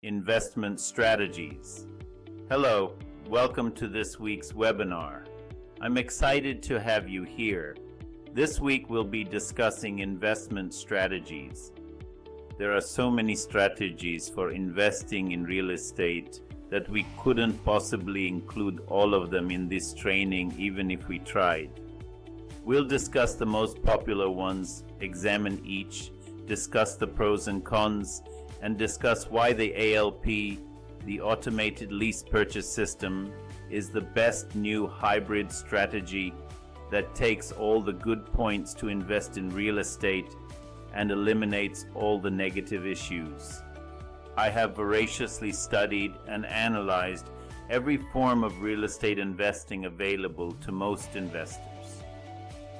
Investment Strategies. Hello, welcome to this week's webinar. I'm excited to have you here. This week we'll be discussing investment strategies. There are so many strategies for investing in real estate that we couldn't possibly include all of them in this training even if we tried. We'll discuss the most popular ones, examine each, discuss the pros and cons, and discuss why the ALP, the Automated Lease Purchase System, is the best new hybrid strategy that takes all the good points to invest in real estate and eliminates all the negative issues. I have voraciously studied and analyzed every form of real estate investing available to most investors.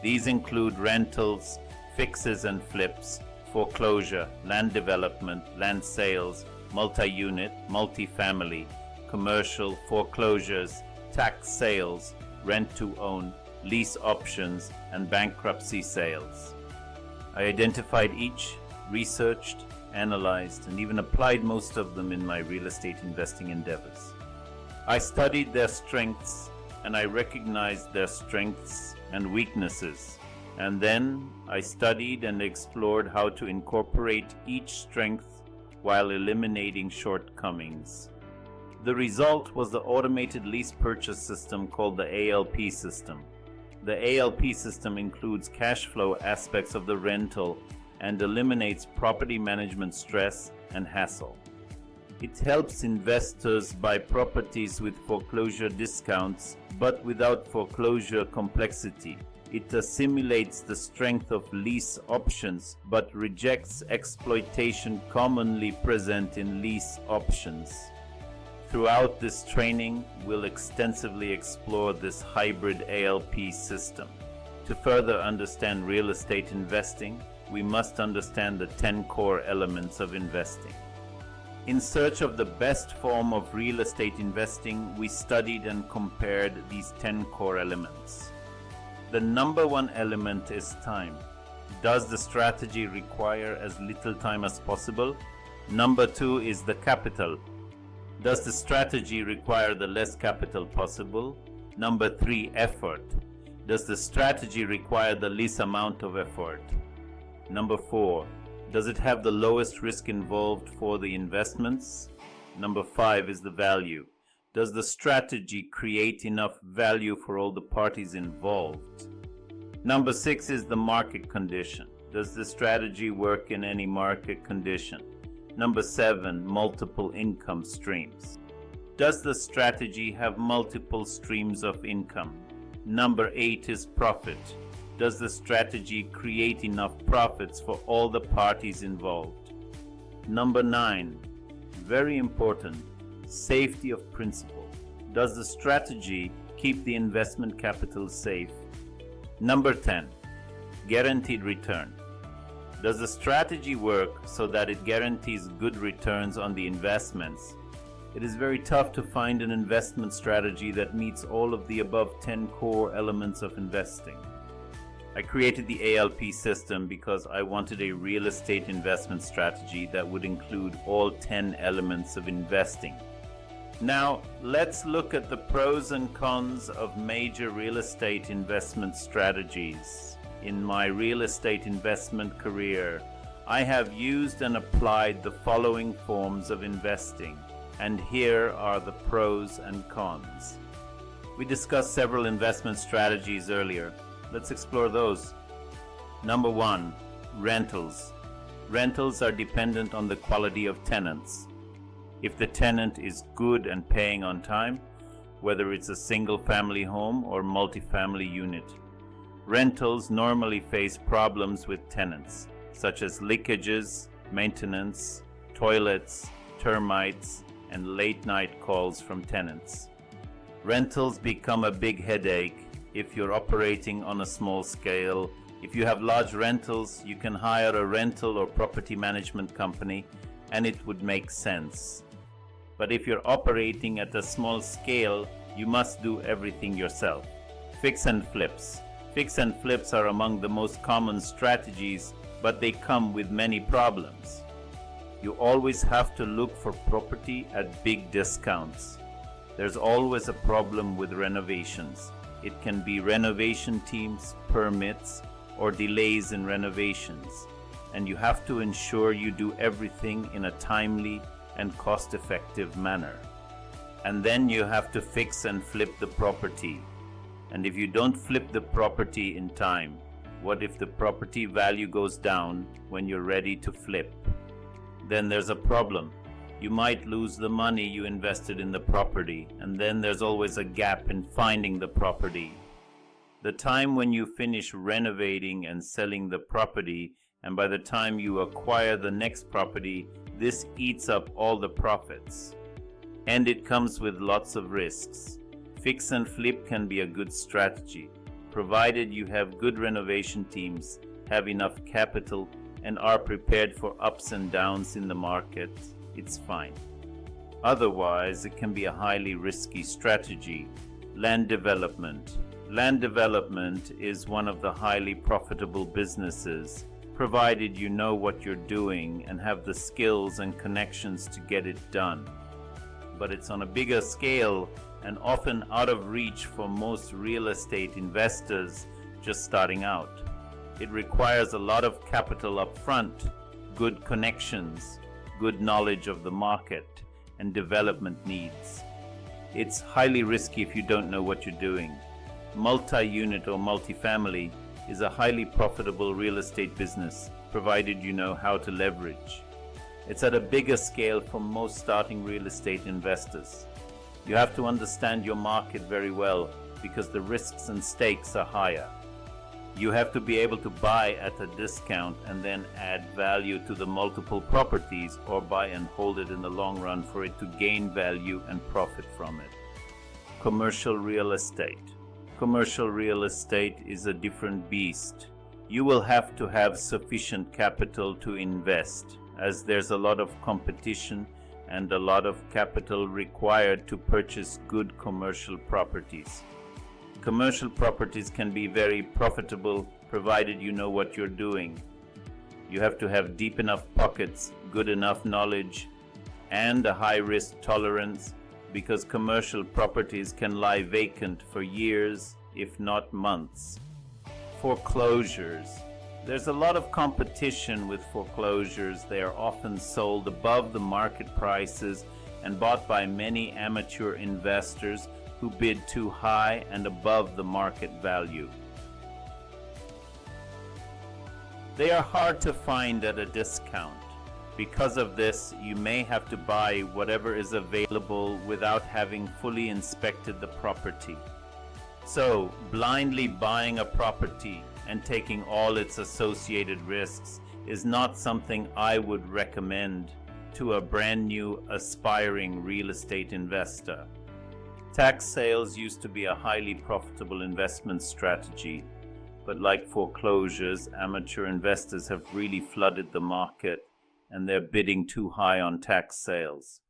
These include rentals, fixes and flips, foreclosure, land development, land sales, multi-unit, multi-family, commercial, foreclosures, tax sales, rent-to-own, lease options, and bankruptcy sales. I identified each, researched, analyzed, and even applied most of them in my real estate investing endeavors. I studied their strengths and I recognized their strengths and weaknesses. And then I studied and explored how to incorporate each strength while eliminating shortcomings. The result was the Automated Lease Purchase System called the ALP system. The ALP system includes cash flow aspects of the rental and eliminates property management stress and hassle. It helps investors buy properties with foreclosure discounts but without foreclosure complexity. It assimilates the strength of lease options but rejects exploitation commonly present in lease options. Throughout this training, we'll extensively explore this hybrid ALP system. To further understand real estate investing, we must understand the 10 core elements of investing. In search of the best form of real estate investing, we studied and compared these 10 core elements. The number one element is time. Does the strategy require as little time as possible? Number two is the capital. Does the strategy require the less capital possible? Number three, effort. Does the strategy require the least amount of effort? Number four, does it have the lowest risk involved for the investments? Number five is the value. Does the strategy create enough value for all the parties involved? Number six is the market condition. Does the strategy work in any market condition? Number seven, multiple income streams. Does the strategy have multiple streams of income? Number eight is profit. Does the strategy create enough profits for all the parties involved? Number nine, very important, safety of principal. Does the strategy keep the investment capital safe? Number 10, guaranteed return. Does the strategy work so that it guarantees good returns on the investments? It is very tough to find an investment strategy that meets all of the above 10 core elements of investing. I created the ALP system because I wanted a real estate investment strategy that would include all 10 elements of investing. Now, let's look at the pros and cons of major real estate investment strategies. In my real estate investment career, I have used and applied the following forms of investing, and here are the pros and cons. We discussed several investment strategies earlier. Let's explore those. Number one, rentals. Rentals are dependent on the quality of tenants. If the tenant is good and paying on time, whether it's a single family home or multi-family unit, rentals normally face problems with tenants, such as leakages, maintenance, toilets, termites, and late night calls from tenants. Rentals become a big headache if you're operating on a small scale. If you have large rentals, you can hire a rental or property management company and it would make sense. But if you're operating at a small scale, you must do everything yourself. Fix and flips. Fix and flips are among the most common strategies, but they come with many problems. You always have to look for property at big discounts. There's always a problem with renovations. It can be renovation teams, permits, or delays in renovations. And you have to ensure you do everything in a timely and cost-effective manner. And then you have to fix and flip the property. And if you don't flip the property in time, what if the property value goes down when you're ready to flip? Then there's a problem. You might lose the money you invested in the property, and then there's always a gap in finding the property. The time when you finish renovating and selling the property, and by the time you acquire the next property, this eats up all the profits. And it comes with lots of risks. Fix and flip can be a good strategy, provided you have good renovation teams, have enough capital, and are prepared for ups and downs in the market. It's fine. Otherwise, it can be a highly risky strategy. Land development. Land development is one of the highly profitable businesses, provided you know what you're doing and have the skills and connections to get it done. But it's on a bigger scale and often out of reach for most real estate investors just starting out. It requires a lot of capital up front, good connections, good knowledge of the market, and development needs. It's highly risky if you don't know what you're doing. Multi-unit or multifamily is a highly profitable real estate business, provided you know how to leverage. It's at a bigger scale for most starting real estate investors. You have to understand your market very well because the risks and stakes are higher. You have to be able to buy at a discount and then add value to the multiple properties, or buy and hold it in the long run for it to gain value and profit from it. Commercial real estate. Commercial real estate is a different beast. You will have to have sufficient capital to invest, as there's a lot of competition and a lot of capital required to purchase good commercial properties. Commercial properties can be very profitable provided you know what you're doing. You have to have deep enough pockets, good enough knowledge, and a high risk tolerance, because commercial properties can lie vacant for years, if not months. Foreclosures. There's a lot of competition with foreclosures. They are often sold above the market prices and bought by many amateur investors who bid too high and above the market value. They are hard to find at a discount. Because of this, you may have to buy whatever is available without having fully inspected the property. So, blindly buying a property and taking all its associated risks is not something I would recommend to a brand new aspiring real estate investor. Tax sales used to be a highly profitable investment strategy, but like foreclosures, amateur investors have really flooded the market and they're bidding too high on tax sales.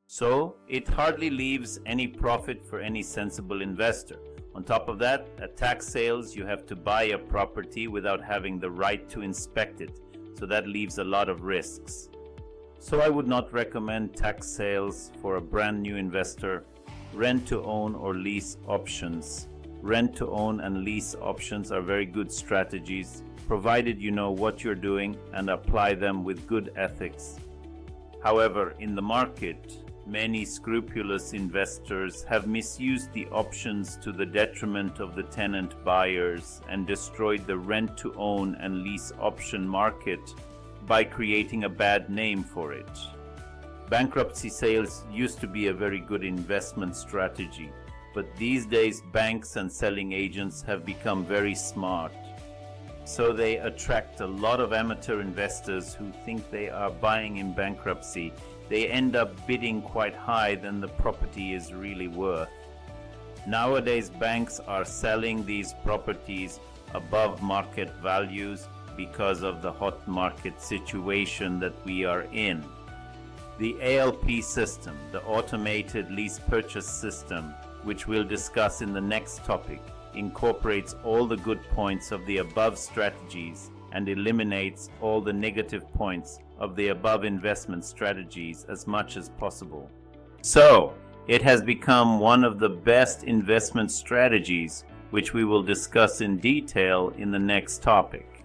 So it hardly leaves any profit for any sensible investor. On top of that, at tax sales you have to buy a property without having the right to inspect it, so that leaves a lot of risks. So I would not recommend tax sales for a brand new investor. Rent to own or lease options. Rent to own and lease options are very good strategies, provided you know what you're doing and apply them with good ethics. However, in the market, many scrupulous investors have misused the options to the detriment of the tenant buyers and destroyed the rent to own and lease option market by creating a bad name for it. Bankruptcy sales used to be a very good investment strategy, but these days banks and selling agents have become very smart. So they attract a lot of amateur investors who think they are buying in bankruptcy. They end up bidding quite high than the property is really worth. Nowadays banks are selling these properties above market values because of the hot market situation that we are in. The ALP system, the Automated Lease Purchase System, which we'll discuss in the next topic, incorporates all the good points of the above strategies and eliminates all the negative points of the above investment strategies as much as possible. So, it has become one of the best investment strategies, which we will discuss in detail in the next topic.